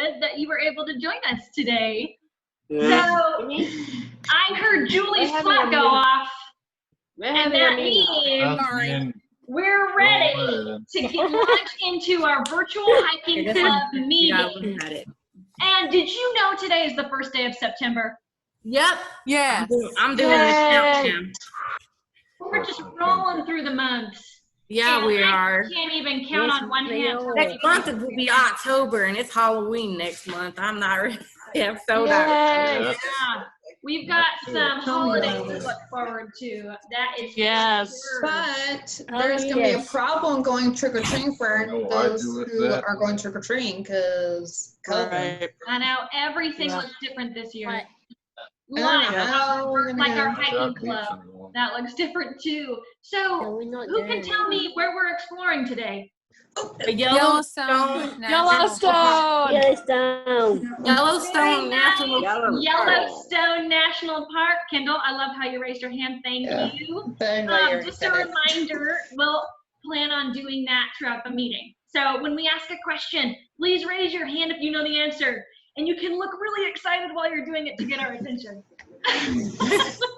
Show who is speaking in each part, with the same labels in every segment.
Speaker 1: good that you were able to join us today. So I heard Julie's clock go off, and that means we're ready to launch into our virtual hiking club meeting. And did you know today is the first day of September?
Speaker 2: Yep.
Speaker 3: Yeah.
Speaker 2: I'm doing the countdown.
Speaker 1: We're just rolling through the months.
Speaker 2: Yeah, we are.
Speaker 1: I can't even count on one hand.
Speaker 2: Next month it will be October, and it's Halloween next month. I'm not ready. I'm so tired.
Speaker 1: Yeah. We've got some holidays to look forward to. That is sure.
Speaker 4: But there's going to be a problem going trick-or-treating for those who are going trick-or-treating because
Speaker 1: I know everything looks different this year. Like our hiking club. That looks different too. So who can tell me where we're exploring today?
Speaker 3: Yellowstone National
Speaker 1: Park. Kendall, I love how you raised your hand. Thank you. Just a reminder, we'll plan on doing that throughout the meeting. So when we ask a question, please raise your hand if you know the answer. And you can look really excited while you're doing it to get our attention.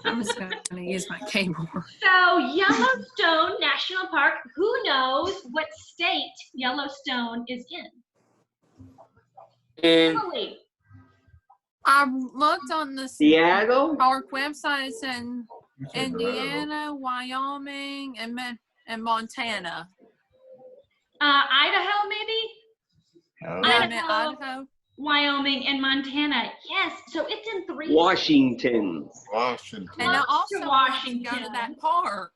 Speaker 3: I'm just going to use my keyboard.
Speaker 1: So Yellowstone National Park, who knows what state Yellowstone is in? Emily.
Speaker 3: I looked on the
Speaker 5: Seattle
Speaker 3: park website. It's in Indiana, Wyoming, and Montana.
Speaker 1: Idaho, maybe?
Speaker 3: Idaho.
Speaker 1: Wyoming and Montana. Yes, so it's in 3
Speaker 5: Washington.
Speaker 3: And I also Washington. Go to that park.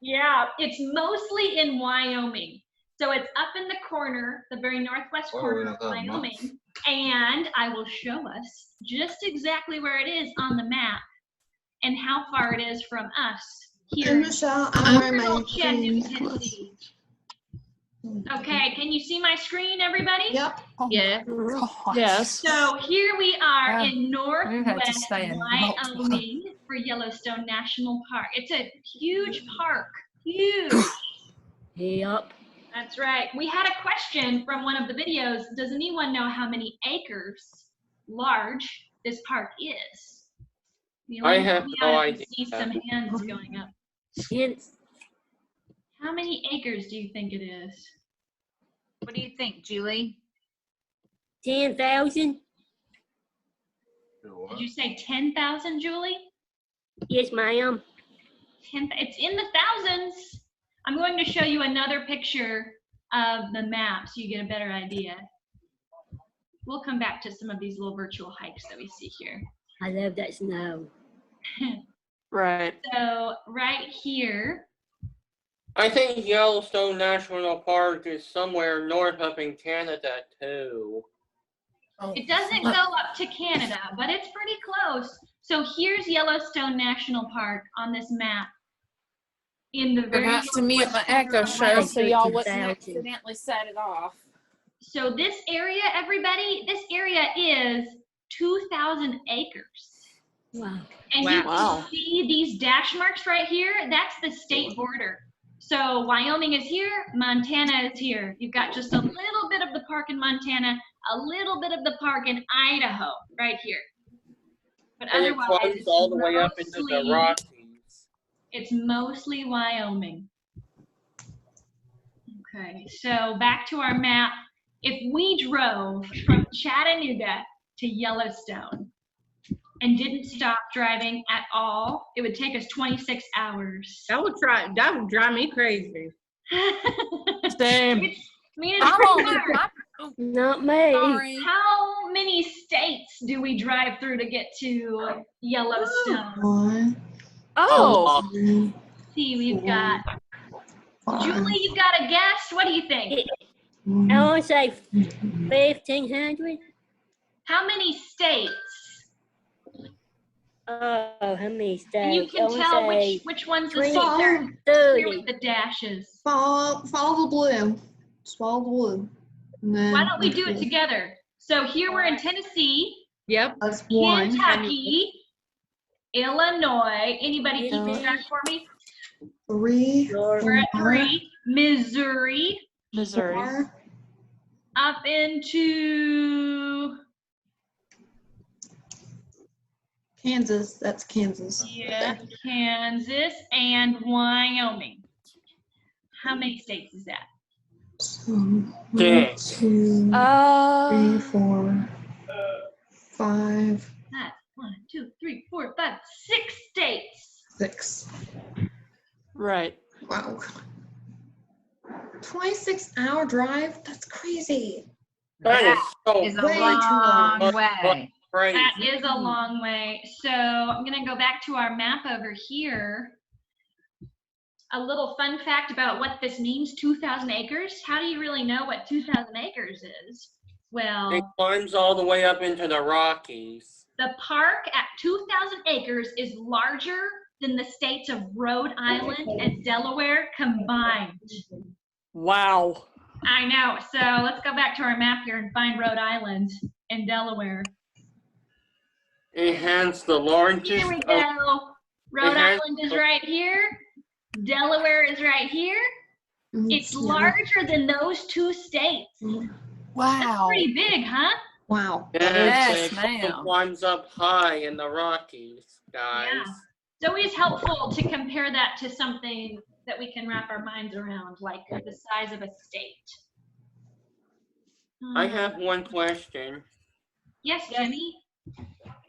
Speaker 1: Yeah, it's mostly in Wyoming. So it's up in the corner, the very northwest corner of Wyoming. And I will show us just exactly where it is on the map and how far it is from us here.
Speaker 4: And Michelle, I'm wearing my
Speaker 1: Tennessee. Okay, can you see my screen, everybody?
Speaker 4: Yep.
Speaker 2: Yeah.
Speaker 3: Yes.
Speaker 1: So here we are in northwest
Speaker 3: Wyoming
Speaker 1: for Yellowstone National Park. It's a huge park, huge.
Speaker 6: Yep.
Speaker 1: That's right. We had a question from one of the videos. Does anyone know how many acres large this park is?
Speaker 7: I have no idea.
Speaker 1: See some hands going up.
Speaker 6: Yes.
Speaker 1: How many acres do you think it is?
Speaker 2: What do you think, Julie?
Speaker 6: 10,000.
Speaker 1: Did you say 10,000, Julie?
Speaker 6: Yes, ma'am.
Speaker 1: It's in the thousands. I'm going to show you another picture of the map so you get a better idea. We'll come back to some of these little virtual hikes that we see here.
Speaker 6: I love that snow.
Speaker 3: Right.
Speaker 1: So right here.
Speaker 7: I think Yellowstone National Park is somewhere north up in Canada too.
Speaker 1: It doesn't go up to Canada, but it's pretty close. So here's Yellowstone National Park on this map. In the very
Speaker 3: have to mute my echo show so y'all wouldn't accidentally set it off.
Speaker 1: So this area, everybody, this area is 2,000 acres.
Speaker 6: Wow.
Speaker 1: And you can see these dash marks right here. That's the state border. So Wyoming is here, Montana is here. You've got just a little bit of the park in Montana, a little bit of the park in Idaho right here. But
Speaker 7: And
Speaker 1: otherwise,
Speaker 7: it's all the way up into the Rockies.
Speaker 1: It's mostly Wyoming. Okay, so back to our map. If we drove from Chattanooga to Yellowstone and didn't stop driving at all, it would take us 26 hours.
Speaker 2: That would drive me crazy.
Speaker 3: Same.
Speaker 6: Not me.
Speaker 3: Sorry.
Speaker 1: How many states do we drive through to get to Yellowstone?
Speaker 3: Oh.
Speaker 1: See, we've got Julie, you've got a guess? What do you think?
Speaker 6: I want to say 1,500.
Speaker 1: How many states?
Speaker 6: Oh, how many states?
Speaker 1: And you can tell which one's the state. They're here with the dashes.
Speaker 4: Follow the blue. Just follow the blue. And then
Speaker 1: why don't we do it together? So here we're in Tennessee.
Speaker 2: Yep.
Speaker 4: That's one.
Speaker 1: Kentucky, Illinois. Anybody keeping track for me?
Speaker 4: 3.
Speaker 1: We're at 3. Missouri.
Speaker 3: Missouri.
Speaker 4: 4.
Speaker 1: Up into
Speaker 4: Kansas, that's Kansas.
Speaker 1: Yeah, Kansas and Wyoming. How many states is that?
Speaker 4: So, 1, 2, 3, 4, 5.
Speaker 1: That's 1, 2, 3, 4, 5, 6 states.
Speaker 4: 6.
Speaker 3: Right.
Speaker 4: Wow. 26-hour drive? That's crazy.
Speaker 7: That
Speaker 5: Is a
Speaker 4: way too
Speaker 5: long
Speaker 7: long.
Speaker 5: way.
Speaker 7: crazy.
Speaker 1: That is a long way. So I'm going to go back to our map over here. A little fun fact about what this means, 2,000 acres. How do you really know what 2,000 acres is? Well,
Speaker 7: It climbs all the way up into the Rockies.
Speaker 1: the park at 2,000 acres is larger than the states of Rhode Island and Delaware combined.
Speaker 3: Wow.
Speaker 1: I know. So let's go back to our map here and find Rhode Island and Delaware.
Speaker 7: It has the largest.
Speaker 1: Here we go. Rhode Island is right here. Delaware is right here. It's larger than those 2 states.
Speaker 3: Wow.
Speaker 1: That's pretty big, huh?
Speaker 4: Wow.
Speaker 7: Yes,
Speaker 3: ma'am.
Speaker 7: it climbs up high in the Rockies, guys.
Speaker 1: Yeah. It's always helpful to compare that to something that we can wrap our minds around, like the size of a state.
Speaker 7: I have one question.
Speaker 1: Yes, Jimmy?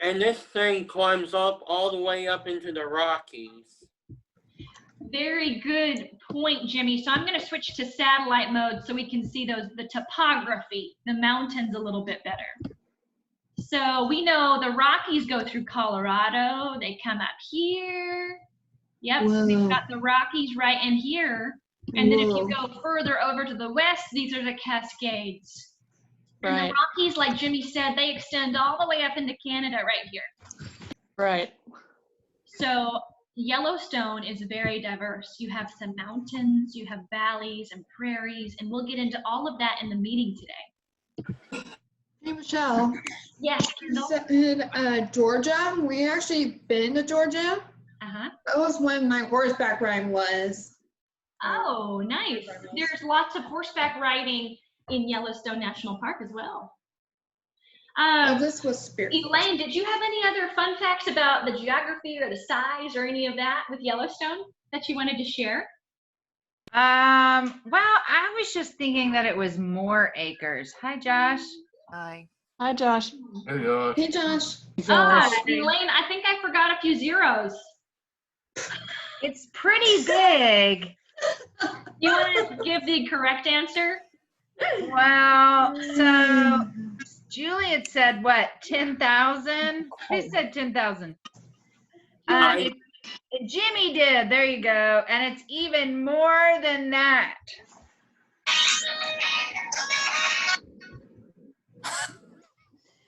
Speaker 7: And this thing climbs up all the way up into the Rockies.
Speaker 1: Very good point, Jimmy. So I'm going to switch to satellite mode so we can see the topography, the mountains a little bit better. So we know the Rockies go through Colorado. They come up here. Yep,
Speaker 4: Whoa.
Speaker 1: we've got the Rockies right in here. And then if you go further over to the west, these are the Cascades. And the Rockies, like Jimmy said, they extend all the way up into Canada right here.
Speaker 3: Right.
Speaker 1: So Yellowstone is very diverse. You have some mountains, you have valleys and prairies, and we'll get into all of that in the meeting today.
Speaker 4: Hey, Michelle.
Speaker 1: Yes.
Speaker 4: You said Georgia. We actually been to Georgia.
Speaker 1: Uh-huh.
Speaker 4: That was when my horseback riding was.
Speaker 1: Oh, nice. There's lots of horseback riding in Yellowstone National Park as well.
Speaker 4: This was spiritual.
Speaker 1: Elaine, did you have any other fun facts about the geography or the size or any of that with Yellowstone that you wanted to share?
Speaker 5: Well, I was just thinking that it was more acres. Hi, Josh.
Speaker 3: Hi. Hi, Josh.
Speaker 8: Hey, Josh.
Speaker 4: Hey, Josh.
Speaker 1: Elaine, I think I forgot a few zeros.
Speaker 5: It's pretty big.
Speaker 1: You want to give the correct answer?
Speaker 5: Well, so Juliet said what, 10,000? Who said 10,000? Jimmy did. There you go. And it's even more than that.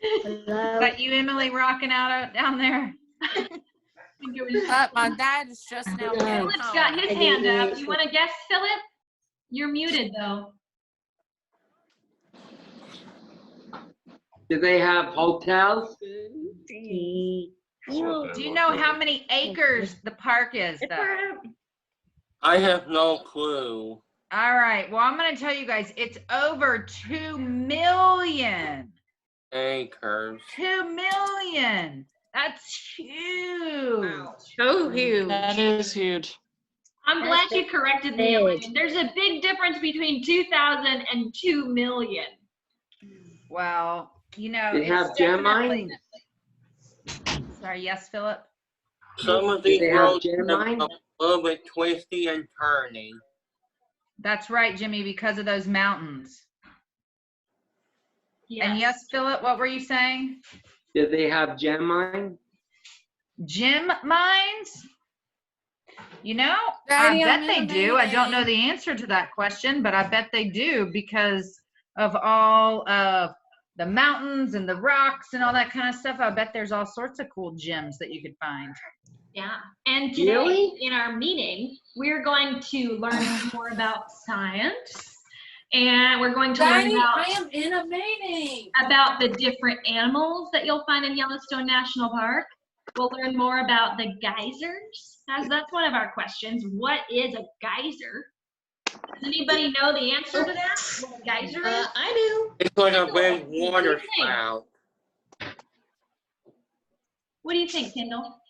Speaker 6: Hello?
Speaker 5: But you, Emily, rocking out down there?
Speaker 3: My dad is just now.
Speaker 1: Philip's got his hand up. You want to guess, Philip? You're muted, though.
Speaker 9: Do they have hotels?
Speaker 5: Do you know how many acres the park is, though?
Speaker 7: I have no clue.
Speaker 5: All right. Well, I'm going to tell you guys, it's over 2 million.
Speaker 7: Acres.
Speaker 5: 2 million. That's huge.
Speaker 4: Wow.
Speaker 2: So huge.
Speaker 3: That is huge.
Speaker 1: I'm glad you corrected me, Elaine. There's a big difference between 2,000 and 2 million.
Speaker 5: Well, you know,
Speaker 9: They have gem mines?
Speaker 5: Sorry, yes, Philip?
Speaker 7: Some of these
Speaker 9: they have
Speaker 7: roads
Speaker 9: gem
Speaker 7: are
Speaker 9: mines?
Speaker 7: a little bit twisty and turny.
Speaker 5: That's right, Jimmy, because of those mountains.
Speaker 1: Yes.
Speaker 5: And yes, Philip, what were you saying?
Speaker 9: Do they have gem mines?
Speaker 5: Gem mines? You know,
Speaker 3: Daddy,
Speaker 5: I
Speaker 3: I'm
Speaker 5: bet they
Speaker 3: in a
Speaker 5: do. I don't
Speaker 3: meeting.
Speaker 5: know the answer to that question, but I bet they do because of all of the mountains and the rocks and all that kind of stuff. I bet there's all sorts of cool gems that you could find.
Speaker 1: Yeah. And today
Speaker 9: Really?
Speaker 1: in our meeting, we're going to learn more about science. And we're going to learn
Speaker 3: Daddy,
Speaker 1: about
Speaker 3: I am in a meeting.
Speaker 1: the different animals that you'll find in Yellowstone National Park. We'll learn more about the geysers. That's one of our questions. What is a geyser? Does anybody know the answer to that? What a geyser is?
Speaker 4: I
Speaker 7: It's like a big
Speaker 1: Cool.
Speaker 7: water
Speaker 1: What do you think?
Speaker 7: spout.
Speaker 1: What do you think, Kendall?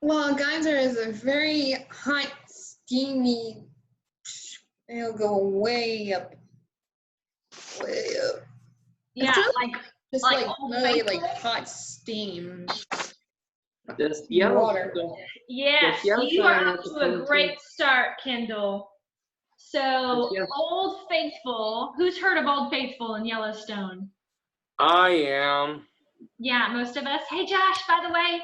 Speaker 4: Well, geyser is a very hot, steamy. It'll go way up. Way up.
Speaker 1: Yeah,
Speaker 4: Just
Speaker 1: like
Speaker 4: like
Speaker 1: Old
Speaker 4: really
Speaker 1: Faithful?
Speaker 4: like hot steam.
Speaker 9: This
Speaker 4: Water.
Speaker 9: Yellowstone.
Speaker 1: Yes,
Speaker 9: Yes,
Speaker 1: you are
Speaker 9: Yellowstone
Speaker 1: off
Speaker 9: has
Speaker 1: to a
Speaker 9: a
Speaker 1: great start, Kendall. So,
Speaker 9: Yes.
Speaker 1: Old Faithful, who's heard of Old Faithful in Yellowstone?
Speaker 7: I am.
Speaker 1: Yeah, most of us. Hey, Josh, by the way.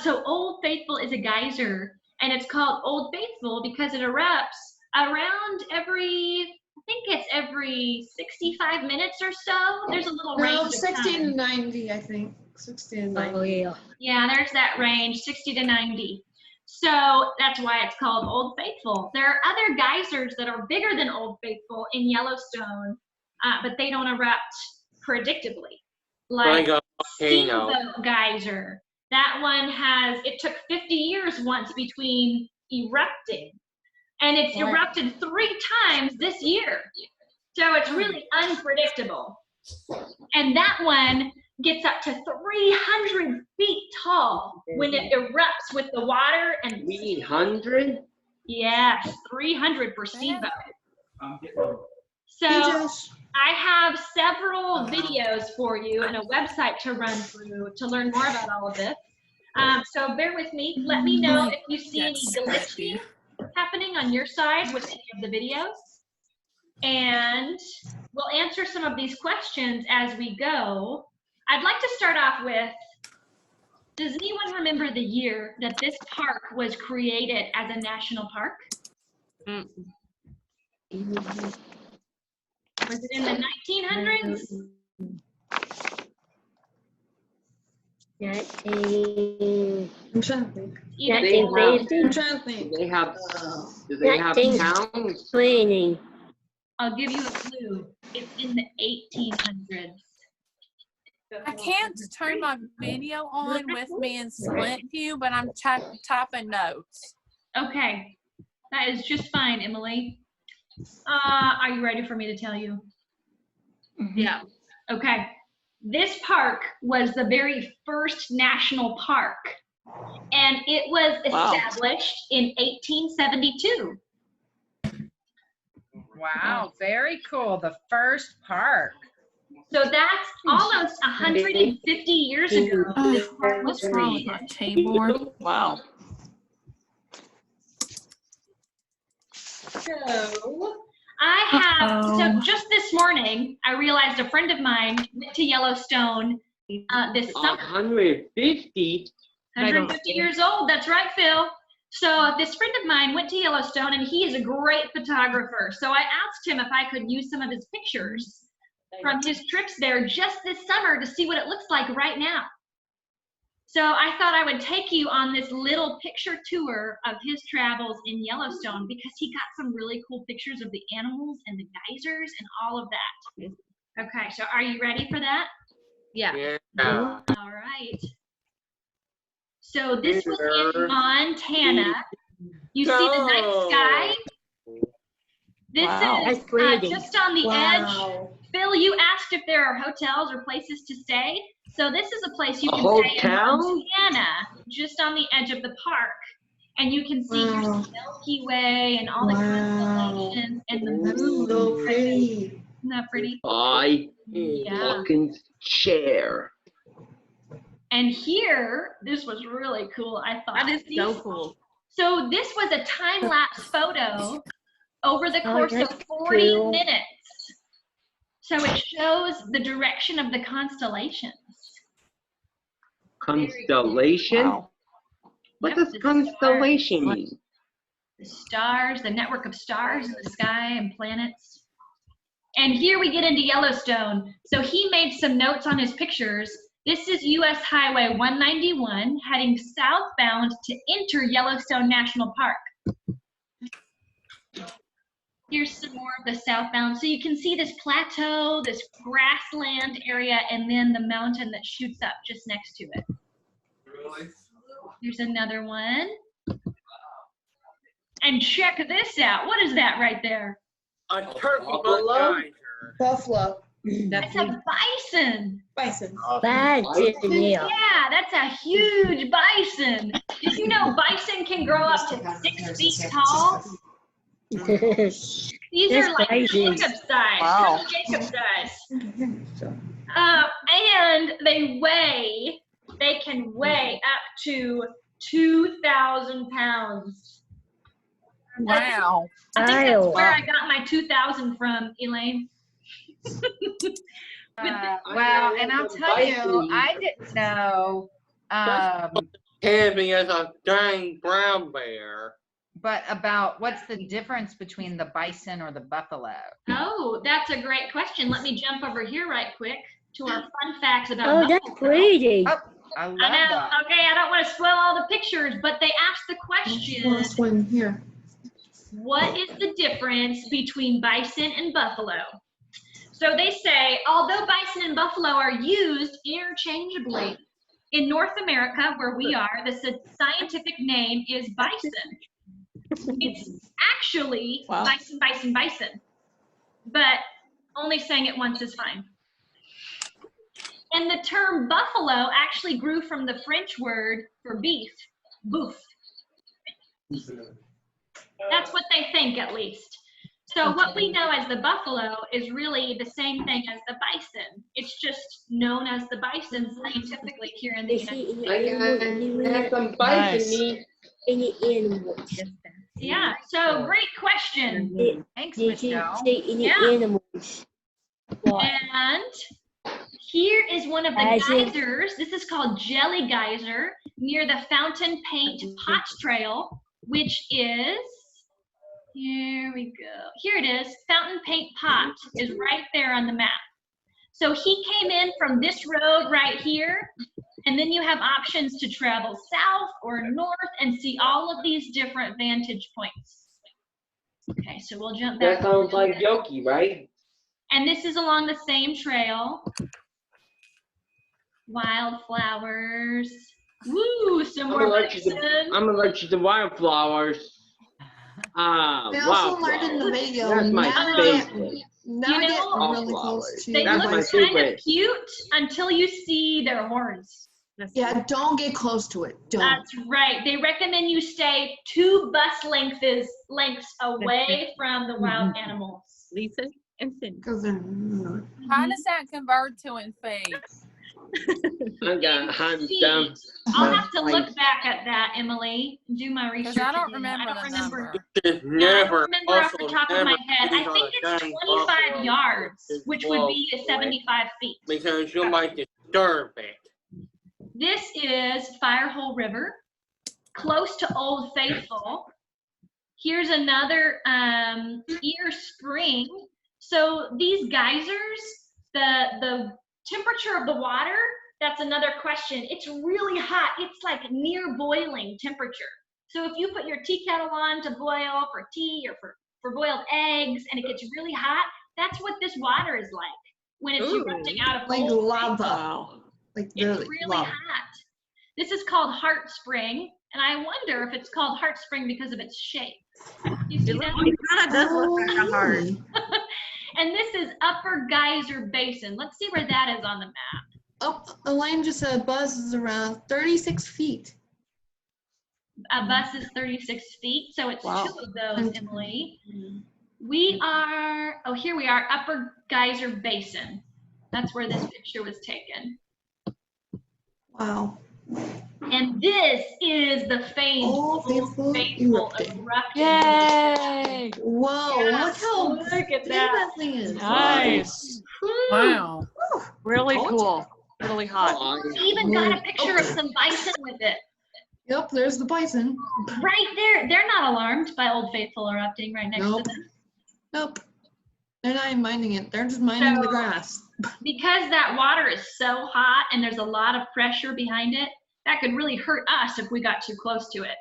Speaker 1: So Old Faithful is a geyser, and it's called Old Faithful because it erupts around every 65 minutes or so. There's a little range of
Speaker 4: 60
Speaker 1: time.
Speaker 4: to 90, I think. 60 to 90.
Speaker 6: Oh, yeah.
Speaker 1: Yeah, there's that range, 60 to 90. So that's why it's called Old Faithful. There are other geysers that are bigger than Old Faithful in Yellowstone, but they don't erupt predictably. Like
Speaker 7: a volcano.
Speaker 1: Steamboat Geyser. That one it took 50 years once between erupting. And it's erupted 3 times this year. So it's really unpredictable. And that one gets up to 300 feet tall when it erupts with the water and
Speaker 9: 300?
Speaker 1: yes, 300 for steamboat. So
Speaker 4: Hey, Josh.
Speaker 1: I have several videos for you and a website to run through to learn more about all of this. So bear with me. Let me know if you see any glitching happening on your side with any of the videos. And we'll answer some of these questions as we go. I'd like to start off with, does anyone remember the year that this park was created as a national park? Was it in the 1900s?
Speaker 6: 1950.
Speaker 4: I'm trying to think. I'm trying to think.
Speaker 9: Do they have towns?
Speaker 6: 20.
Speaker 1: I'll give you a clue. It's in the 1800s.
Speaker 3: I can't turn my video on with me in split view, but I'm typing notes.
Speaker 1: Okay, that is just fine, Emily. Are you ready for me to tell you?
Speaker 3: Yeah.
Speaker 1: Okay. This park was the very first national park, and it was established in 1872.
Speaker 5: Wow, very cool. The first park.
Speaker 1: So that's almost 150 years ago. This park was
Speaker 3: What's wrong with my
Speaker 1: created.
Speaker 3: keyboard? Wow.
Speaker 1: So I have, so just this morning, I realized a friend of mine went to Yellowstone this summer.
Speaker 9: 150?
Speaker 1: 150 years old, that's right, Phil. So this friend of mine went to Yellowstone, and he is a great photographer. So I asked him if I could use some of his pictures from his trips there just this summer to see what it looks like right now. So I thought I would take you on this little picture tour of his travels in Yellowstone because he got some really cool pictures of the animals and the geysers and all of that. Okay, so are you ready for that?
Speaker 5: Yeah.
Speaker 1: All right. So this was in Montana. You see the night sky? This is just on the edge. Phil, you asked if there are hotels or places to stay. So this is a place you can stay in Montana, just on the edge of the park. And you can see here's the Milky Way and all the constellations and the moon.
Speaker 4: So pretty.
Speaker 1: Isn't that pretty?
Speaker 9: Fucking chair.
Speaker 1: And here, this was really cool, I thought.
Speaker 2: That is so cool.
Speaker 1: So this was a time-lapse photo over the course of 40 minutes. So it shows the direction of the constellations.
Speaker 9: Constellation?
Speaker 1: Wow.
Speaker 9: What does constellation mean?
Speaker 1: The stars, the network of stars in the sky and planets. And here we get into Yellowstone. So he made some notes on his pictures. This is US Highway 191 heading southbound to enter Yellowstone National Park. Here's some more of the southbound. So you can see this plateau, this grassland area, and then the mountain that shoots up just next to it. Here's another one. And check this out. What is that right there?
Speaker 7: A turkey buffalo.
Speaker 4: Buffalo.
Speaker 1: That's a bison.
Speaker 4: Bison.
Speaker 6: Bison, yeah.
Speaker 1: Yeah, that's a huge bison. Did you know bison can grow up to 6 feet tall? These are like
Speaker 6: crazy.
Speaker 1: Jacob size.
Speaker 8: Wow.
Speaker 1: Jacob size. And they can weigh up to 2,000 pounds.
Speaker 3: Wow.
Speaker 1: I think that's where I got my 2,000 from, Elaine.
Speaker 5: Well, and I'll tell you, I didn't know,
Speaker 7: Heavy as a dang brown bear.
Speaker 5: but about what's the difference between the bison or the buffalo?
Speaker 1: Oh, that's a great question. Let me jump over here right quick to our fun facts about
Speaker 6: Oh, that's
Speaker 1: buffalo.
Speaker 6: pretty.
Speaker 5: Oh, I love
Speaker 1: I know.
Speaker 5: that.
Speaker 1: Okay, I don't want to spoil all the pictures, but they asked the question,
Speaker 4: Last one here.
Speaker 1: what is the difference between bison and buffalo? So they say, although bison and buffalo are used interchangeably, in North America, where we are, the scientific name is bison. It's actually bison, bison, bison, but only saying it once is fine. And the term buffalo actually grew from the French word for beef, boeuf. That's what they think, at least. So what we know as the buffalo is really the same thing as the bison. It's just known as the bison scientifically here in the United States.
Speaker 9: I got some bison meat.
Speaker 6: Any animals?
Speaker 1: Yeah, so great question.
Speaker 5: Thanks,
Speaker 6: Did you
Speaker 5: Michelle.
Speaker 6: see any
Speaker 1: Yeah.
Speaker 6: animals? What?
Speaker 1: And here is one of the
Speaker 6: Geysers.
Speaker 1: geysers. This is called Jelly Geyser near the Fountain Paint Potts Trail, which is, here we go. Here it is. Fountain Paint Pot is right there on the map. So he came in from this road right here, and then you have options to travel south or north and see all of these different vantage points. Okay, so we'll jump back.
Speaker 9: That sounds like Yoki, right?
Speaker 1: And this is along the same trail. Wildflowers. Woo, some more bison.
Speaker 9: I'm allergic to wildflowers.
Speaker 4: They also learned in the video.
Speaker 9: That's my favorite.
Speaker 4: Now
Speaker 1: You
Speaker 4: get
Speaker 1: know,
Speaker 4: really close to.
Speaker 1: They
Speaker 9: That's
Speaker 1: look
Speaker 9: my
Speaker 1: kind of
Speaker 9: favorite.
Speaker 1: cute until you see their horns.
Speaker 4: Yeah, don't get close to it. Don't.
Speaker 1: That's right. They recommend you stay 2 bus lengths away from the wild animals.
Speaker 8: Lisa and Cindy.
Speaker 4: Because they're not.
Speaker 3: How does that convert to in feet?
Speaker 9: I got hands
Speaker 1: Feet.
Speaker 9: down.
Speaker 1: I'll have to look back at that, Emily, and do my research.
Speaker 3: I don't
Speaker 1: again.
Speaker 3: remember
Speaker 1: I don't
Speaker 3: the
Speaker 1: remember.
Speaker 3: number.
Speaker 7: It's
Speaker 1: I
Speaker 7: never
Speaker 1: don't remember off the
Speaker 7: also
Speaker 1: top of my
Speaker 7: never
Speaker 1: head. I
Speaker 7: feed on
Speaker 1: think
Speaker 7: a
Speaker 1: it's
Speaker 7: dang
Speaker 1: 25
Speaker 7: buffalo.
Speaker 1: yards,
Speaker 7: It's
Speaker 1: which would be
Speaker 7: close,
Speaker 1: 75 feet.
Speaker 7: because you might disturb it.
Speaker 1: This is Firehole River, close to Old Faithful. Here's another ear spring. So these geysers, the temperature of the water, that's another question. It's really hot. It's like near boiling temperature. So if you put your tea kettle on to boil for tea or for boiled eggs and it gets really hot, that's what this water is like when it's erupting out of
Speaker 4: Like
Speaker 1: Old
Speaker 4: lava.
Speaker 8: Wow.
Speaker 4: Like
Speaker 1: It's
Speaker 4: really
Speaker 1: really
Speaker 4: lava.
Speaker 1: hot. This is called Heart Spring, and I wonder if it's called Heart Spring because of its shape. You see that?
Speaker 8: It kind of does look like a heart.
Speaker 4: really?
Speaker 1: And this is Upper Geyser Basin. Let's see where that is on the map.
Speaker 4: Oh, Elaine just said buzz is around 36 feet.
Speaker 1: A bus is 36 feet, so it's
Speaker 8: Wow.
Speaker 1: 2 of those, Emily. We are, oh, here we are, Upper Geyser Basin. That's where this picture was taken.
Speaker 4: Wow.
Speaker 1: And this is the famed
Speaker 4: Old Faithful
Speaker 1: faithful
Speaker 4: erupting.
Speaker 1: erupting.
Speaker 8: Yay!
Speaker 4: Whoa,
Speaker 1: Yeah,
Speaker 4: look how
Speaker 1: look at
Speaker 4: big
Speaker 1: that.
Speaker 4: that thing is.
Speaker 8: Nice.
Speaker 3: Wow.
Speaker 8: Really cool. Really hot.
Speaker 1: We even got a picture of some bison with it.
Speaker 4: Yep, there's the bison.
Speaker 1: Right there. They're not alarmed by Old Faithful erupting right next
Speaker 4: Nope.
Speaker 1: to them.
Speaker 4: Nope. They're not even minding it. They're just minding the
Speaker 1: So-
Speaker 4: grass.
Speaker 1: Because that water is so hot and there's a lot of pressure behind it, that could really hurt us if we got too close to it.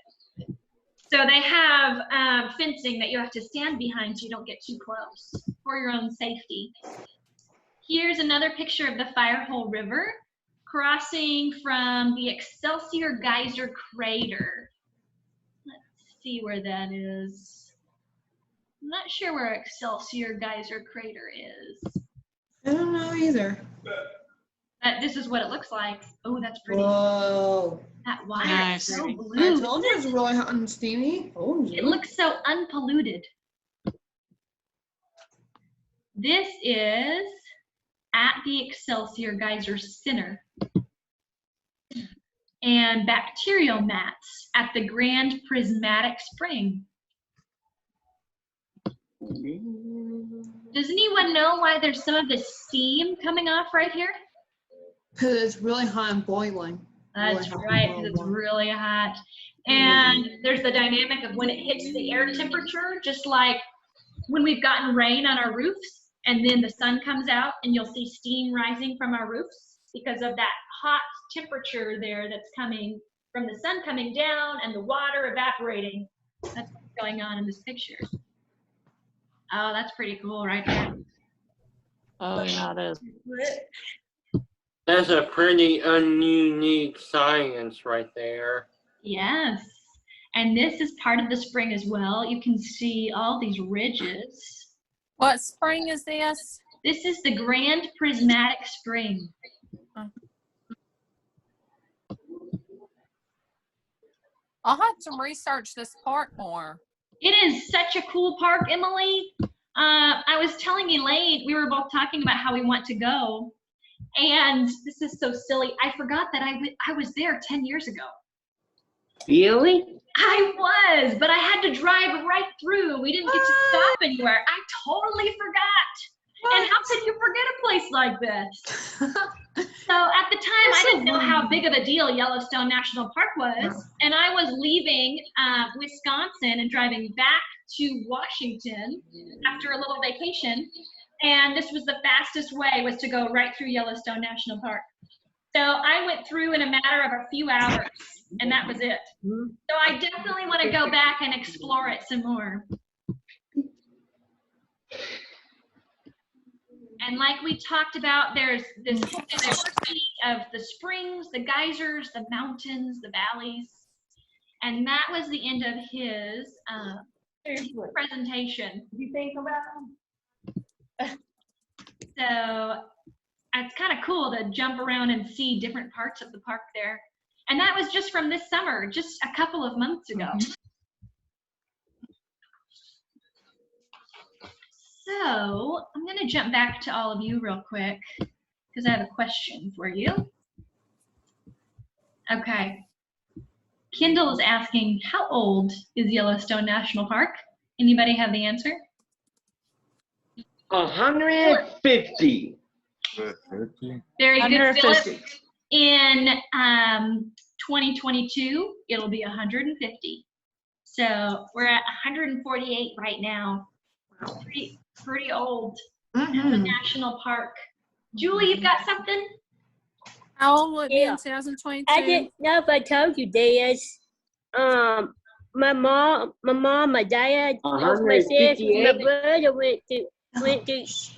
Speaker 1: So they have fencing that you have to stand behind so you don't get too close for your own safety. Here's another picture of the Firehole River crossing from the Excelsior Geyser Crater. Let's see where that is. I'm not sure where Excelsior Geyser Crater is.
Speaker 4: I don't know either.
Speaker 1: This is what it looks like. Oh, that's pretty.
Speaker 4: Whoa.
Speaker 1: That water
Speaker 8: Nice.
Speaker 1: is so
Speaker 4: I
Speaker 1: blue.
Speaker 4: told you it's really hot and steamy. Oh,
Speaker 1: It looks so unpolluted. This is at the Excelsior Geyser Center. And bacterial mats at the Grand Prismatic Spring. Does anyone know why there's some of this steam coming off right here?
Speaker 4: because it's really hot and boiling.
Speaker 1: That's right, because it's really hot. And there's the dynamic of when it hits the air temperature, just like when we've gotten rain on our roofs, and then the sun comes out and you'll see steam rising from our roofs because of that hot temperature there that's coming from the sun coming down and the water evaporating. That's what's going on in this picture. Oh, that's pretty cool right there.
Speaker 8: Oh, yeah, it is.
Speaker 7: That's a pretty unique science right there.
Speaker 1: Yes. And this is part of the spring as well. You can see all these ridges.
Speaker 3: What spring is this?
Speaker 1: This is the Grand Prismatic Spring.
Speaker 3: I'll have to research this park more.
Speaker 1: It is such a cool park, Emily. I was telling Elaine, we were both talking about how we want to go. And this is so silly. I forgot that I was there 10 years ago.
Speaker 9: Really?
Speaker 1: I was, but I had to drive right through. We didn't get to stop anywhere. I totally forgot. And how could you forget a place like this? So at the time, I didn't know how big of a deal Yellowstone National Park was. And I was leaving Wisconsin and driving back to Washington after a little vacation. And this was the fastest way, was to go right through Yellowstone National Park. So I went through in a matter of a few hours, and that was it. So I definitely want to go back and explore it some more. And like we talked about, there's this whole diversity of the springs, the geysers, the mountains, the valleys. And that was the end of his presentation. You think about So it's kind of cool to jump around and see different parts of the park there. And that was just from this summer, just a couple of months ago. So I'm going to jump back to all of you real quick because I have a question for you. Okay. Kendall is asking, how old is Yellowstone National Park? Anybody have the answer?
Speaker 9: 150.
Speaker 1: Very good, Philip.
Speaker 8: 150.
Speaker 1: In 2022, it'll be 150. So we're at 148 right now. Pretty old. As a national park. Julie, you've got something?
Speaker 3: How old will it be in
Speaker 6: I
Speaker 3: 2022?
Speaker 6: didn't know if I told you this. My mom, my dad, my sister, my brother went to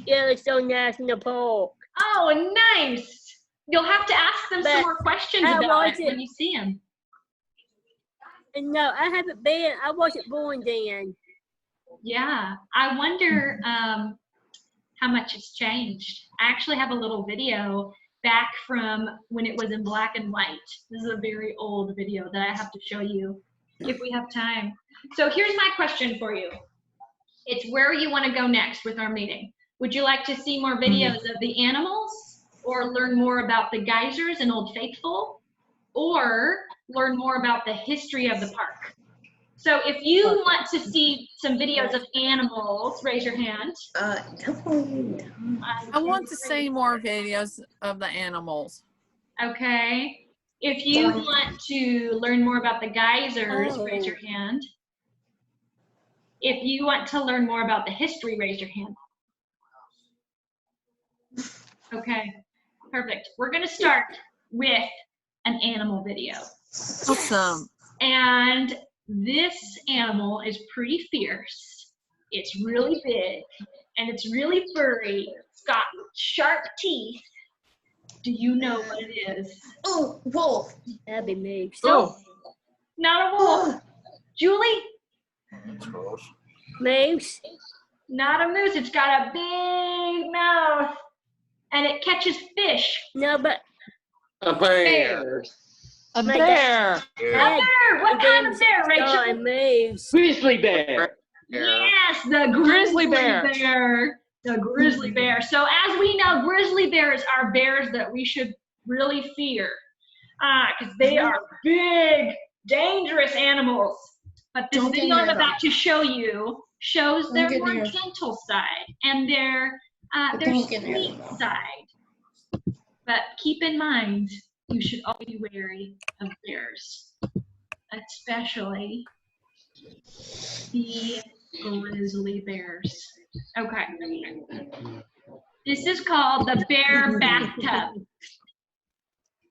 Speaker 6: Yellowstone National Park.
Speaker 1: Oh, nice. You'll have to ask them some more questions about it when you see them.
Speaker 6: No, I haven't been. I wasn't born then.
Speaker 1: Yeah, I wonder how much it's changed. I actually have a little video back from when it was in black and white. This is a very old video that I have to show you if we have time. So here's my question for you. It's where you want to go next with our meeting. Would you like to see more videos of the animals, or learn more about the geysers and Old Faithful, or learn more about the history of the park? So if you want to see some videos of animals, raise your hand.
Speaker 3: I want to see more videos of the animals.
Speaker 1: Okay. If you want to learn more about the geysers, raise your hand. If you want to learn more about the history, raise your hand. Okay, perfect. We're gonna start with an animal video.
Speaker 3: Awesome.
Speaker 1: And this animal is pretty fierce. It's really big and it's really furry. It's got sharp teeth. Do you know what it is?
Speaker 4: Oh, wolf.
Speaker 6: That'd be me.
Speaker 1: So, not a wolf. Julie?
Speaker 6: Moose.
Speaker 1: Not a moose. It's got a big mouth. and it catches fish.
Speaker 6: No, but
Speaker 7: A bear.
Speaker 8: A
Speaker 6: My
Speaker 8: bear.
Speaker 1: A bear! What kind of bear, Rachel?
Speaker 6: it moves.
Speaker 9: Grizzly bear.
Speaker 1: Yes, the grizzly bear. The grizzly bear. So as we know, grizzly bears are bears that we should really fear because they are big, dangerous animals. But this video I'm about to show you shows their more gentle side and their sweet side. But keep in mind, you should always be wary of bears, especially the grizzly bears. Okay. This is called the bear bathtub.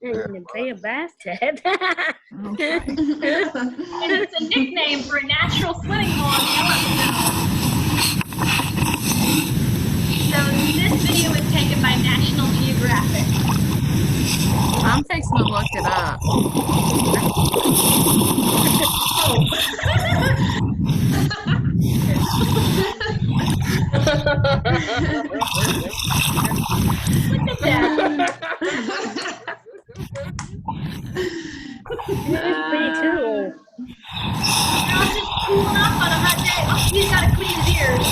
Speaker 6: The bear bathtub.
Speaker 1: And it's a nickname for a natural swimming hole in Yellowstone. So this video was taken by National Geographic.
Speaker 3: I'm fixing to look it up.
Speaker 1: Look at that.
Speaker 6: This is pretty cool.
Speaker 1: Girl's just cooling off on a hot day. Oh, he's got to clean his ears.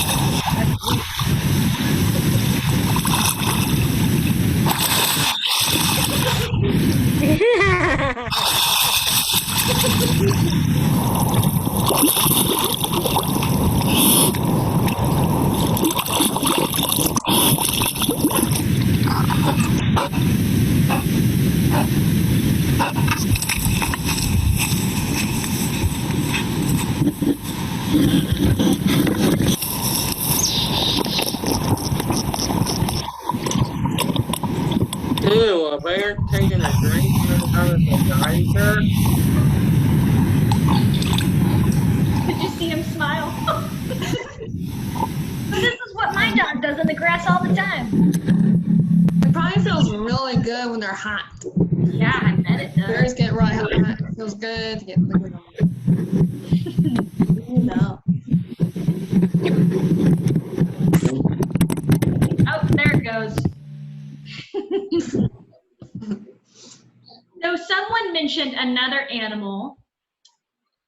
Speaker 7: Ew, a bear taking a drink out of the geyser?
Speaker 1: Did you see him smile? This is what my dog does in the grass all the time.
Speaker 4: It probably feels really good when they're hot.
Speaker 1: Yeah, I bet it does.
Speaker 4: Bears get really hot. It feels good to get liquid on them. No.
Speaker 1: Oh, there it goes. So someone mentioned another animal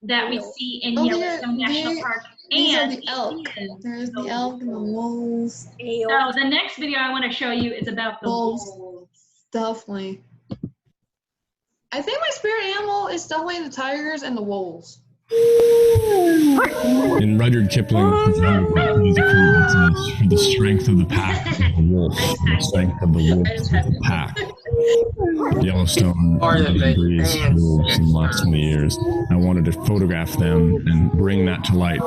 Speaker 1: that we see in Yellowstone National Park.
Speaker 4: These are
Speaker 1: And
Speaker 4: the elk. There's the elk and the wolves.
Speaker 1: so the next video I want to show you is about the wolves.
Speaker 4: Definitely. I think my spirit animal is definitely the tigers and the wolves.
Speaker 10: In Rudyard Kipling, the strength of the pack is the wolf, the strength of the wolf is the pack. Yellowstone breeds wolves in the last 20 years. I wanted to photograph them and bring that to light.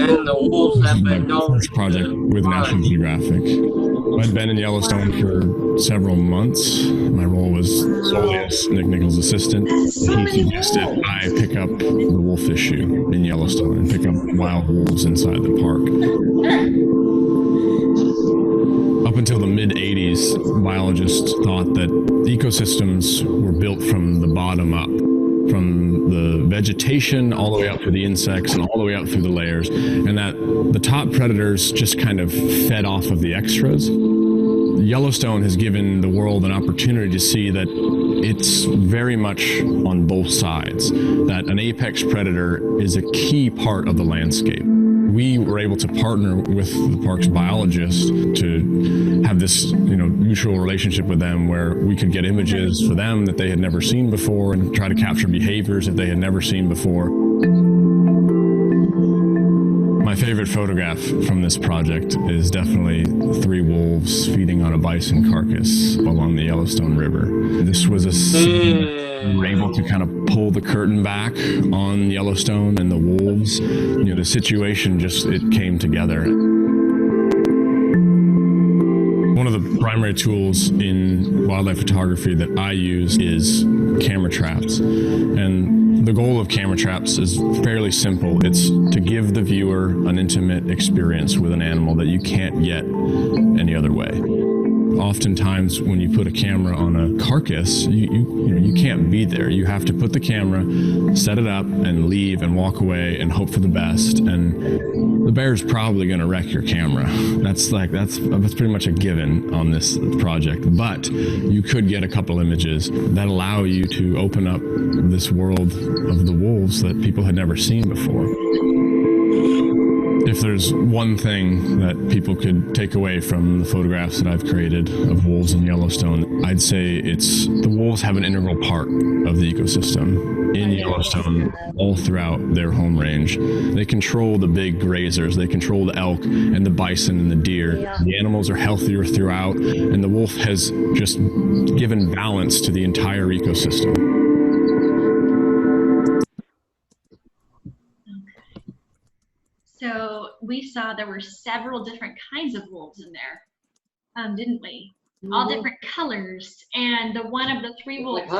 Speaker 7: And the wolves have been known.
Speaker 10: First project with National Geographic. I'd been in Yellowstone for several months. My role was solely as Nick Nichols' assistant. He suggested I pick up the wolf issue in Yellowstone and pick up wild wolves inside the park. Up until the mid-'80s, biologists thought that ecosystems were built from the bottom up, from the vegetation all the way up to the insects and all the way up through the layers, and that the top predators just kind of fed off of the extras. Yellowstone has given the world an opportunity to see that it's very much on both sides, that an apex predator is a key part of the landscape. We were able to partner with the park's biologists to have this, mutual relationship with them where we could get images for them that they had never seen before and try to capture behaviors that they had never seen before. My favorite photograph from this project is definitely 3 wolves feeding on a bison carcass along the Yellowstone River. This was a scene we were able to kind of pull the curtain back on Yellowstone and the wolves. The situation it came together. One of the primary tools in wildlife photography that I use is camera traps. And the goal of camera traps is fairly simple. It's to give the viewer an intimate experience with an animal that you can't get any other way. oftentimes when you put a camera on a carcass, you can't be there. You have to put the camera, set it up, and leave and walk away and hope for the best. And the bear's probably going to wreck your camera. That's pretty much a given on this project. But you could get a couple images that allow you to open up this world of the wolves that people had never seen before. If there's one thing that people could take away from the photographs that I've created of wolves in Yellowstone, I'd say it's the wolves have an integral part of the ecosystem in Yellowstone all throughout their home range. They control the big grazers, they control the elk and the bison and the deer. The animals are healthier throughout, and the wolf has just given balance to the entire ecosystem.
Speaker 1: So we saw there were several different kinds of wolves in there, didn't we? All different colors. And the one of the three wolves,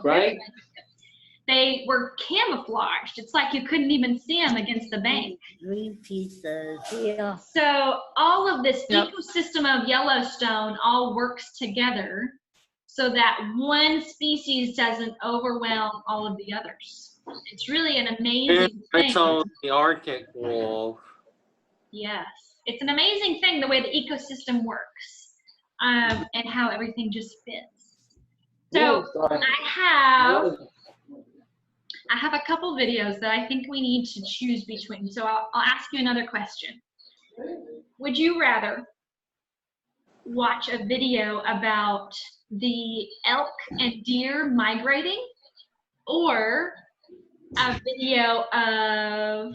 Speaker 9: right?
Speaker 1: They were camouflaged. It's like you couldn't even see them against the bank.
Speaker 6: Green pieces, yeah.
Speaker 1: So all of this ecosystem of Yellowstone all works together so that one species doesn't overwhelm all of the others. It's really an amazing thing.
Speaker 7: It's on the Arctic wolf.
Speaker 1: Yes, it's an amazing thing the way the ecosystem works, and how everything just fits. So I have a couple videos that I think we need to choose between. So I'll ask you another question. Would you rather watch a video about the elk and deer migrating, or a video of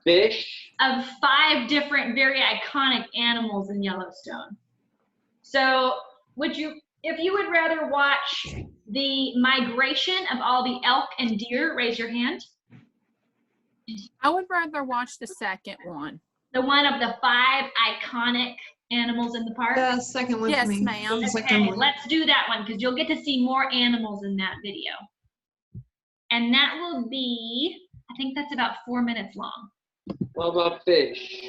Speaker 9: fish?
Speaker 1: Of 5 different very iconic animals in Yellowstone. So if you would rather watch the migration of all the elk and deer, raise your hand.
Speaker 3: I would rather watch the second one.
Speaker 1: The one of the 5 iconic animals in the park?
Speaker 4: The second one.
Speaker 3: Yes, ma'am.
Speaker 1: Okay, let's do that one because you'll get to see more animals in that video. And that will be, I think that's about 4 minutes long.
Speaker 9: What about fish?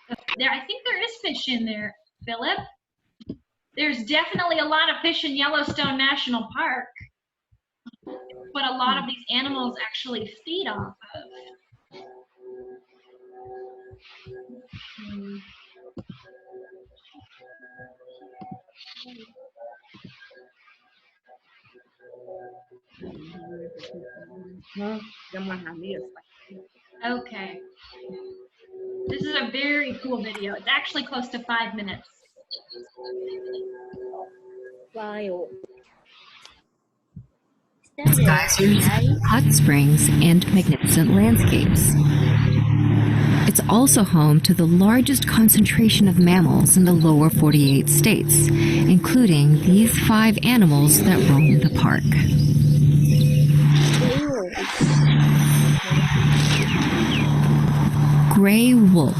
Speaker 1: I think there is fish in there, Philip. There's definitely a lot of fish in Yellowstone National Park. What a lot of these animals actually feed off of. Okay. This is a very cool video. It's actually close to 5 minutes.
Speaker 6: Wild.
Speaker 11: Geysers, hot springs, and magnificent landscapes. It's also home to the largest concentration of mammals in the lower 48 states, including these 5 animals that roam the park. Gray wolf.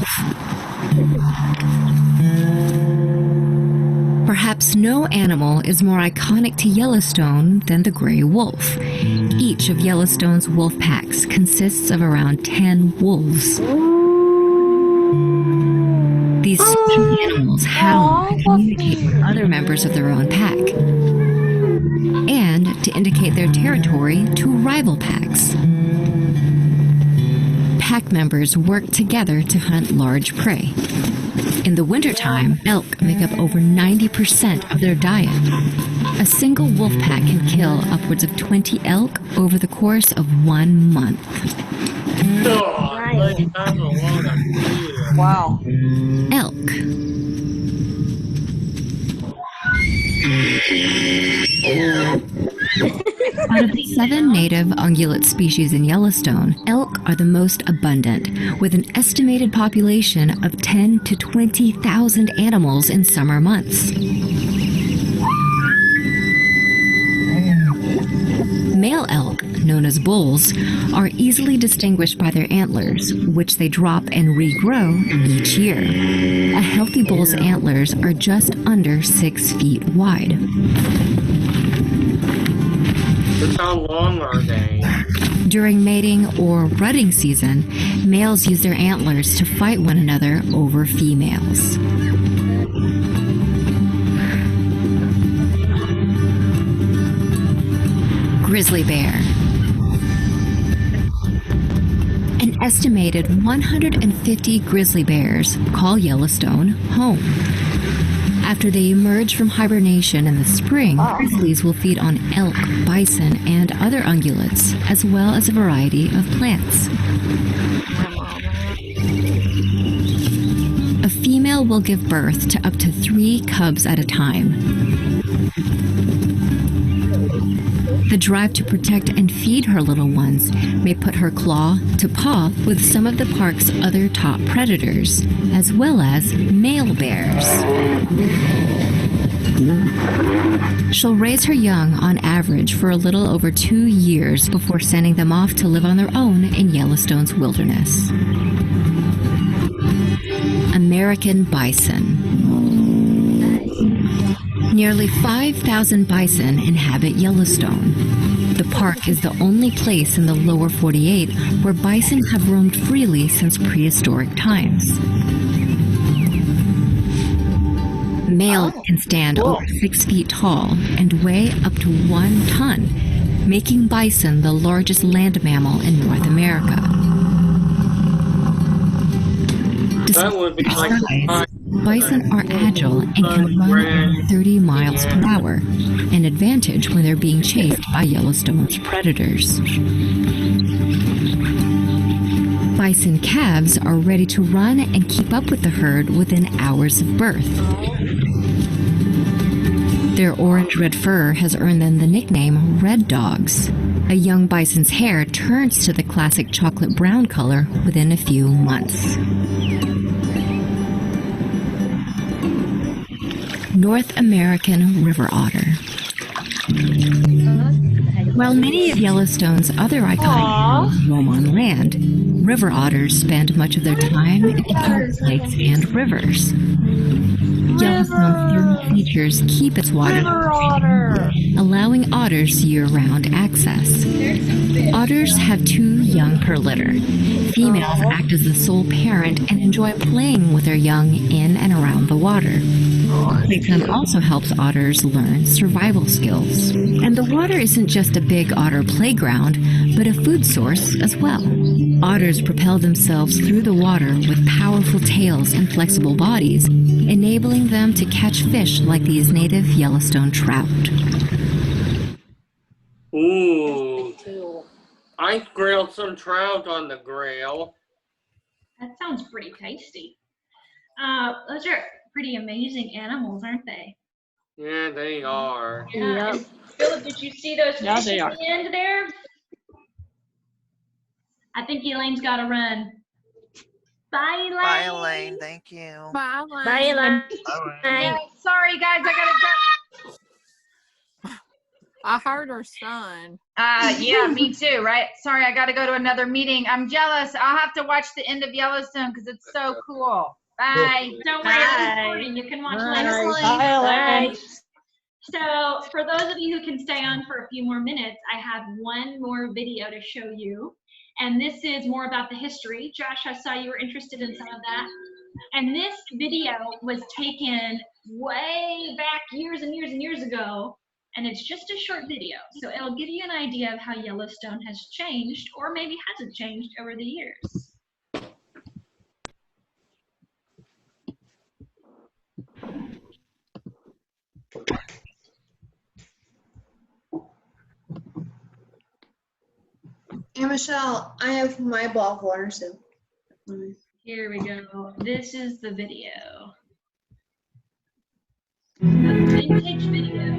Speaker 11: Perhaps no animal is more iconic to Yellowstone than the gray wolf. Each of Yellowstone's wolf packs consists of around 10 wolves. These special animals howl to communicate with other members of their own pack, and to indicate their territory to rival packs. Pack members work together to hunt large prey. In the wintertime, elk make up over 90% of their diet. A single wolf pack can kill upwards of 20 elk over the course of 1 month.
Speaker 8: Wow.
Speaker 11: Elk. Out of the 7 native ungulate species in Yellowstone, elk are the most abundant, with an estimated population of 10 to 20,000 animals in summer months. Male elk, known as bulls, are easily distinguished by their antlers, which they drop and regrow each year. A healthy bull's antlers are just under 6 feet wide.
Speaker 7: How long are they?
Speaker 11: During mating or rutting season, males use their antlers to fight one another over females. Grizzly bear. An estimated 150 grizzly bears call Yellowstone home. After they emerge from hibernation in the spring, grizzlies will feed on elk, bison, and other ungulates, as well as a variety of plants. A female will give birth to up to 3 cubs at a time. The drive to protect and feed her little ones may put her claw to paw with some of the park's other top predators, as well as male bears. She'll raise her young on average for a little over 2 years before sending them off to live on their own in Yellowstone's wilderness. American bison. Nearly 5,000 bison inhabit Yellowstone. The park is the only place in the lower 48 where bison have roamed freely since prehistoric times. Males can stand over 6 feet tall and weigh up to 1 ton, making bison the largest land mammal in North America. Despite their size, bison are agile and can run at 30 miles per hour, an advantage when they're being chased by Yellowstone's predators. Bison calves are ready to run and keep up with the herd within hours of birth. Their orange-red fur has earned them the nickname Red Dogs. A young bison's hair turns to the classic chocolate brown color within a few months. North American river otter. While many of Yellowstone's other iconic animals roam on land, river otters spend much of their time in park lakes and rivers. Yellowstone's thermal features keep its water allowing otters year-round access. Otters have 2 young per litter. Females act as the sole parent and enjoy playing with their young in and around the water. Playtime also helps otters learn survival skills. And the water isn't just a big otter playground, but a food source as well. Otters propel themselves through the water with powerful tails and flexible bodies, enabling them to catch fish like these native Yellowstone trout.
Speaker 7: Ooh. I grilled some trout on the grill.
Speaker 1: That sounds pretty tasty. Those are pretty amazing animals, aren't they?
Speaker 7: Yeah, they are.
Speaker 1: Yeah.
Speaker 6: Yep.
Speaker 1: Philip, did you see those
Speaker 8: Yeah,
Speaker 1: fish
Speaker 8: they
Speaker 1: at
Speaker 8: are.
Speaker 1: the end there? I think Elaine's got to run. Bye, Elaine.
Speaker 12: Bye, Elaine. Thank you.
Speaker 3: Bye,
Speaker 6: Bye, Elaine.
Speaker 5: Sorry, guys, I gotta go.
Speaker 3: I heard her son.
Speaker 5: Yeah, me too, right? Sorry, I gotta go to another meeting. I'm jealous. I'll have to watch the end of Yellowstone because it's so cool. Bye.
Speaker 1: Don't worry, it's recording. You can watch later.
Speaker 8: Bye, Elaine.
Speaker 1: So for those of you who can stay on for a few more minutes, I have one more video to show you. And this is more about the history. Josh, I saw you were interested in some of that. And this video was taken way back years and years and years ago. And it's just a short video. So it'll give you an idea of how Yellowstone has changed, or maybe hasn't changed over the years.
Speaker 4: Hey, Michelle, I have my ball of water, so.
Speaker 1: Here we go. This is the video. A vintage video.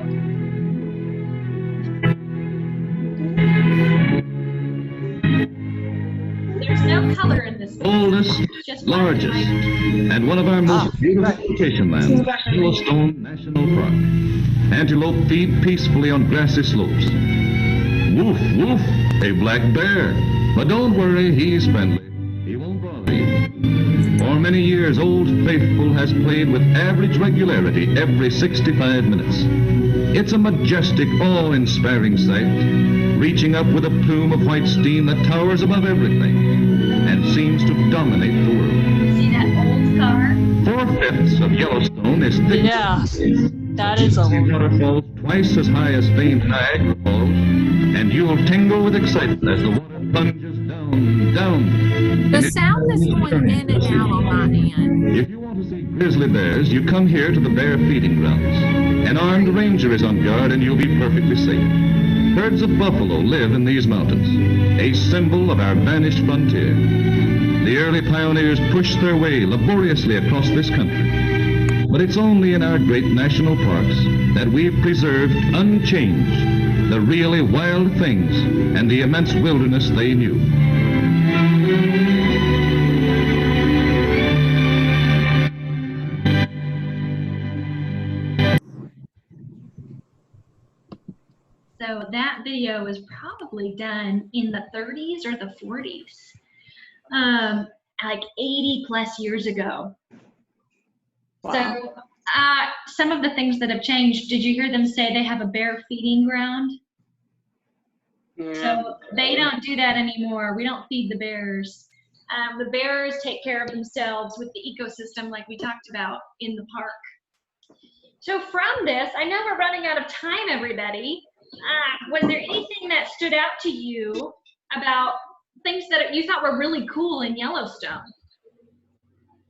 Speaker 1: There's no color in this video.
Speaker 13: Oldest,
Speaker 1: It's just black and
Speaker 13: largest,
Speaker 1: white.
Speaker 13: and one of our most beautiful vacation lands, Yellowstone National Park. Antelope feed peacefully on grassy slopes. Woof, woof, a black bear. But don't worry, he's friendly. He won't bother you. For many years, Old Faithful has played with average regularity every 65 minutes. It's a majestic, awe-inspiring sight, reaching up with a plume of white steam that towers above everything and seems to dominate the world.
Speaker 1: See that old car?
Speaker 13: 4/5 of Yellowstone is thick.
Speaker 8: Yeah, that is old.
Speaker 13: Waterfalls twice as high as famed Niagara Falls, and you'll tingle with excitement as the water plunges down.
Speaker 3: The sound is going in and out on my end.
Speaker 13: If you want to see grizzly bears, you come here to the bear feeding grounds. An armed ranger is on guard and you'll be perfectly safe. Herds of buffalo live in these mountains, a symbol of our vanished frontier. The early pioneers pushed their way laboriously across this country. But it's only in our great national parks that we've preserved unchanged the really wild things and the immense wilderness they knew.
Speaker 1: So that video was probably done in the 30s or the 40s, like 80 plus years ago. Wow. So some of the things that have changed, did you hear them say they have a bear feeding ground? Yeah. So they don't do that anymore. We don't feed the bears. The bears take care of themselves with the ecosystem like we talked about in the park. So from this, I know we're running out of time, everybody. Was there anything that stood out to you about things that you thought were really cool in Yellowstone?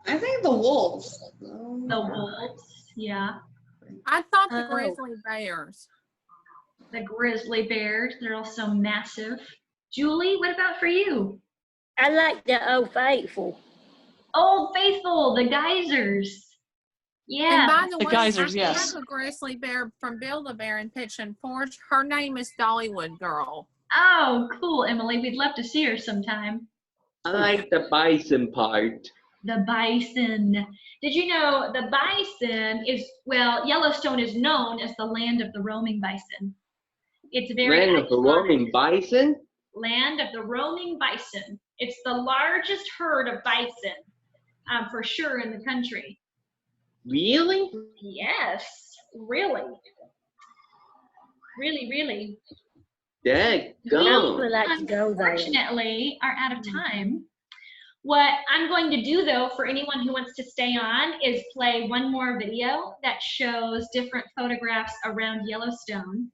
Speaker 4: I think the wolves.
Speaker 1: The wolves, yeah.
Speaker 3: I thought the grizzly bears.
Speaker 1: The grizzly bears, they're all so massive. Julie, what about for you?
Speaker 6: I like the Old Faithful.
Speaker 1: Old Faithful, the geysers. Yeah.
Speaker 3: And by the way,
Speaker 8: geysers,
Speaker 3: I
Speaker 8: yes.
Speaker 3: have a grizzly bear from Build-A-Bear in Pigeon Forge. Her name is Dollywood Girl.
Speaker 1: Oh, cool, Emily. We'd love to see her sometime.
Speaker 9: I like the bison part.
Speaker 1: The bison. Did you know the bison is, well, Yellowstone is known as the land of the roaming bison. It's very
Speaker 9: Land of the roaming bison?
Speaker 1: Land of the roaming bison. It's the largest herd of bison, for sure, in the country.
Speaker 9: Really?
Speaker 1: Yes, really. Really, really.
Speaker 9: Dang,
Speaker 1: unfortunately, are out of time. What I'm going to do, though, for anyone who wants to stay on, is play one more video that shows different photographs around Yellowstone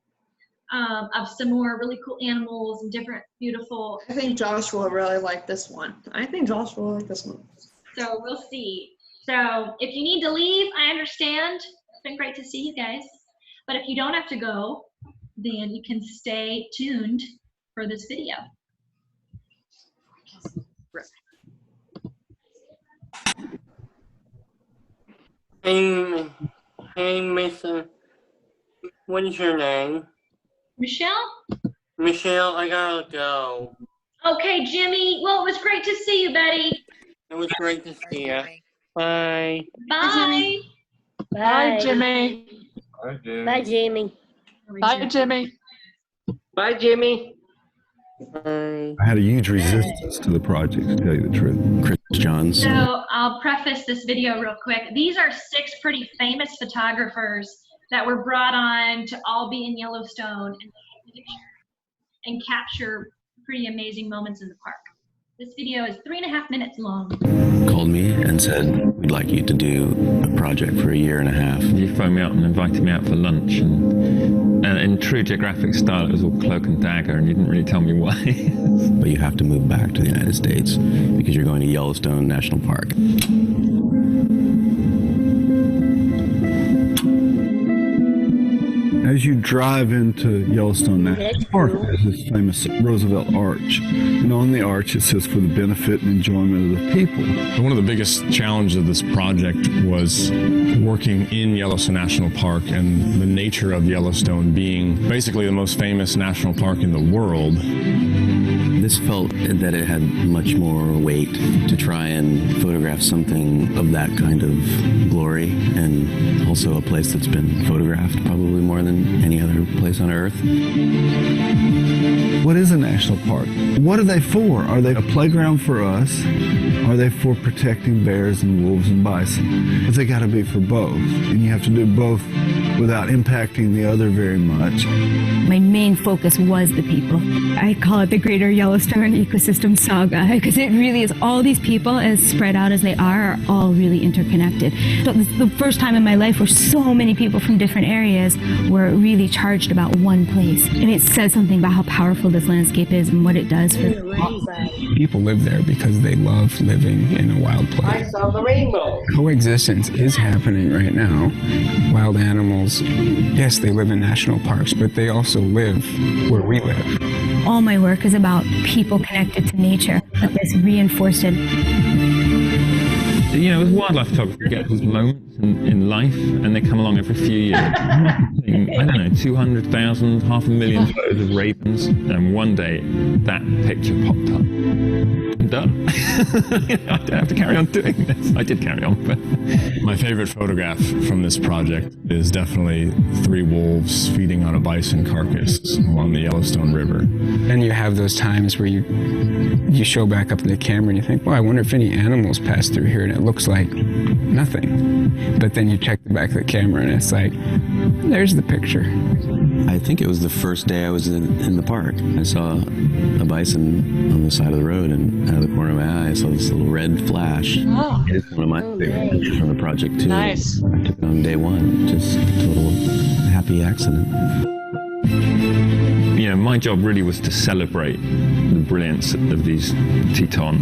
Speaker 1: of some more really cool animals and different beautiful.
Speaker 4: I think Josh will really like this one.
Speaker 1: So we'll see. So if you need to leave, I understand. It's been great to see you guys. But if you don't have to go, then you can stay tuned for this video.
Speaker 7: Hey, Miss, what is your name?
Speaker 1: Michelle?
Speaker 7: Michelle, I gotta go.
Speaker 1: Okay, Jimmy. Well, it was great to see you, buddy.
Speaker 7: It was great to see you. Bye.
Speaker 1: Bye.
Speaker 8: Bye, Jimmy.
Speaker 6: Bye, Jimmy.
Speaker 8: Bye, Jimmy.
Speaker 9: Bye, Jimmy.
Speaker 10: I had a huge resistance to the project, to tell you the truth. Chris Johns.
Speaker 1: So I'll preface this video real quick. These are 6 pretty famous photographers that were brought on to all be in Yellowstone and capture pretty amazing moments in the park. This video is 3.5 minutes long.
Speaker 10: Called me and said, we'd like you to do a project for 1.5 years.
Speaker 12: You phoned me up and invited me out for lunch, and in true geographic style, it was all cloak and dagger, and you didn't really tell me why.
Speaker 10: But you have to move back to the United States because you're going to Yellowstone National Park.
Speaker 14: As you drive into Yellowstone National Park, there's this famous Roosevelt Arch. And on the arch, it says, for the benefit and enjoyment of the people.
Speaker 10: One of the biggest challenges of this project was working in Yellowstone National Park and the nature of Yellowstone being basically the most famous national park in the world. This felt that it had much more weight to try and photograph something of that kind of glory, and also a place that's been photographed probably more than any other place on Earth.
Speaker 14: What is a national park? What are they for? Are they a playground for us? Are they for protecting bears and wolves and bison? But they got to be for both. And you have to do both without impacting the other very much.
Speaker 11: My main focus was the people. I call it the Greater Yellowstone Ecosystem Saga because it really is. All these people, as spread out as they are all really interconnected. So this is the first time in my life where so many people from different areas were really charged about one place. And it says something about how powerful this landscape is and what it does for them.
Speaker 15: People live there because they love living in a wild place.
Speaker 9: I saw the rainbow.
Speaker 15: Coexistence is happening right now. Wild animals, yes, they live in national parks, but they also live where we live.
Speaker 11: All my work is about people connected to nature. This reinforced it.
Speaker 12: You know, as wildlife photographers, you get these moments in life, and they come along every few years. I don't know, 200,000, 500,000 photos of ravens, and one day that picture popped up. I'm done. I don't have to carry on doing this. I did carry on, but...
Speaker 10: My favorite photograph from this project is definitely 3 wolves feeding on a bison carcass along the Yellowstone River.
Speaker 15: And you have those times where you show back up to the camera and you think, well, I wonder if any animals pass through here, and it looks like nothing. But then you check the back of the camera and it's like, there's the picture.
Speaker 16: I think it was the first day I was in the park. I saw a bison on the side of the road, and out of the corner of my eye, I saw this little red flash.
Speaker 8: Oh.
Speaker 16: It's one of my favorite pictures from the project, too.
Speaker 8: Nice.
Speaker 16: I took it on day one. Just a total happy accident.
Speaker 12: You know, my job really was to celebrate the brilliance of these Teton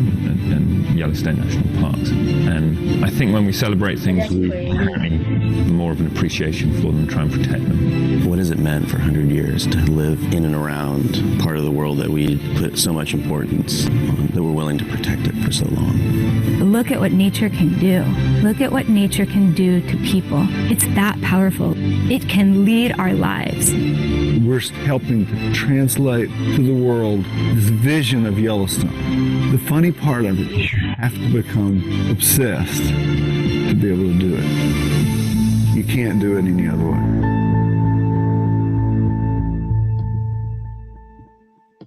Speaker 12: and Yellowstone National Parks. And I think when we celebrate things, we have more of an appreciation for them and try and protect them.
Speaker 16: What has it meant for 100 years to live in and around part of the world that we put so much importance on, that we're willing to protect it for so long?
Speaker 11: Look at what nature can do. Look at what nature can do to people. It's that powerful. It can lead our lives.
Speaker 14: We're helping to translate to the world this vision of Yellowstone. The funny part of it is you have to become obsessed to be able to do it. You can't do it any other way.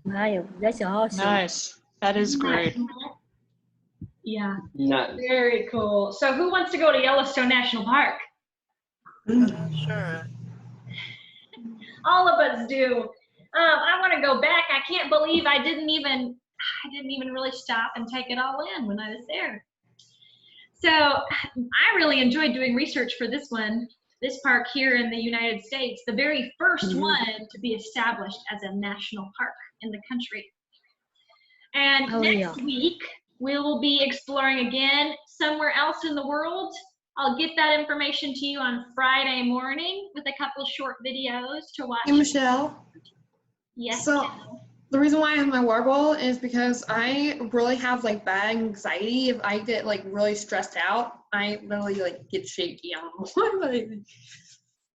Speaker 6: Wow, that's awesome.
Speaker 8: Nice. That is great.
Speaker 1: Yeah.
Speaker 9: Nice.
Speaker 1: Very cool. So who wants to go to Yellowstone National Park?
Speaker 17: Sure.
Speaker 1: All of us do. I want to go back. I can't believe I didn't even really stop and take it all in when I was there. So I really enjoyed doing research for this park here in the United States, the very first one to be established as a national park in the country. And next week, we will be exploring again somewhere else in the world. I'll get that information to you on Friday morning with a couple short videos to watch.
Speaker 4: Hey, Michelle.
Speaker 1: Yes.
Speaker 4: So the reason why I have my water bottle is because I really have like bad anxiety. If I get like really stressed out, I literally like get shaky. I don't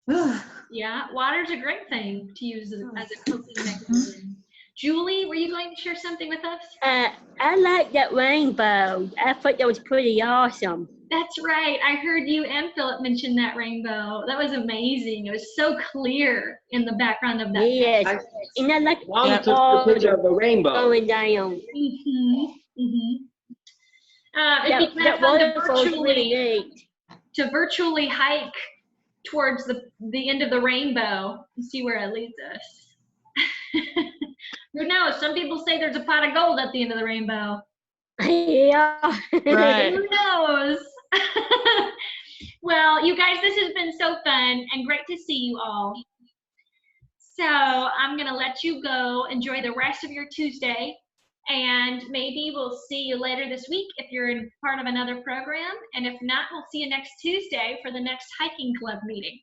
Speaker 4: know.
Speaker 1: Yeah, water's a great thing to use as a coping mechanism. Julie, were you going to share something with us?
Speaker 6: I like that rainbow. I thought that was pretty awesome.
Speaker 1: That's right. I heard you and Philip mention that rainbow. That was amazing. It was so clear in the background of that.
Speaker 6: Yes, and I like
Speaker 9: Mom took the picture of the rainbow.
Speaker 6: going down.
Speaker 1: It'd be kind of fun
Speaker 6: really
Speaker 1: to virtually hike towards the end of the rainbow and see where it leads us. Who knows? Some people say there's a pot of gold at the end of the rainbow.
Speaker 6: Yeah.
Speaker 8: Right.
Speaker 1: Who knows? Well, you guys, this has been so fun and great to see you all. So I'm going to let you go. Enjoy the rest of your Tuesday. And maybe we'll see you later this week if you're in part of another program. And if not, we'll see you next Tuesday for the next hiking club meeting.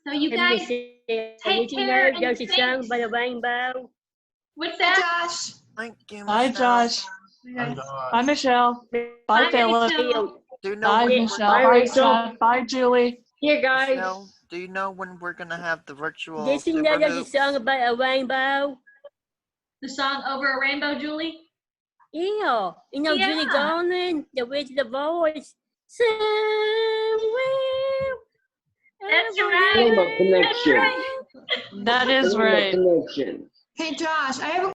Speaker 1: So you guys take care.
Speaker 6: There's a song by the rainbow.
Speaker 1: What's that?
Speaker 4: Josh.
Speaker 17: Thank you,
Speaker 8: Bye, Josh. Bye, Michelle. Bye, Philip.
Speaker 17: Do you know
Speaker 8: Bye,
Speaker 17: when
Speaker 8: Michelle. Bye, Scott. Bye, Julie.
Speaker 9: Here, guys.
Speaker 17: Michelle, do you know when we're gonna have the virtual?
Speaker 6: Did you know there's a song about a rainbow?
Speaker 1: The song Over a Rainbow, Julie?
Speaker 6: Yeah. You know, Julie Garland, the original voice. Somewhere.
Speaker 1: That's right.
Speaker 9: Rainbow connection.
Speaker 8: That is right.
Speaker 9: Connection.
Speaker 4: Hey, Josh, I have a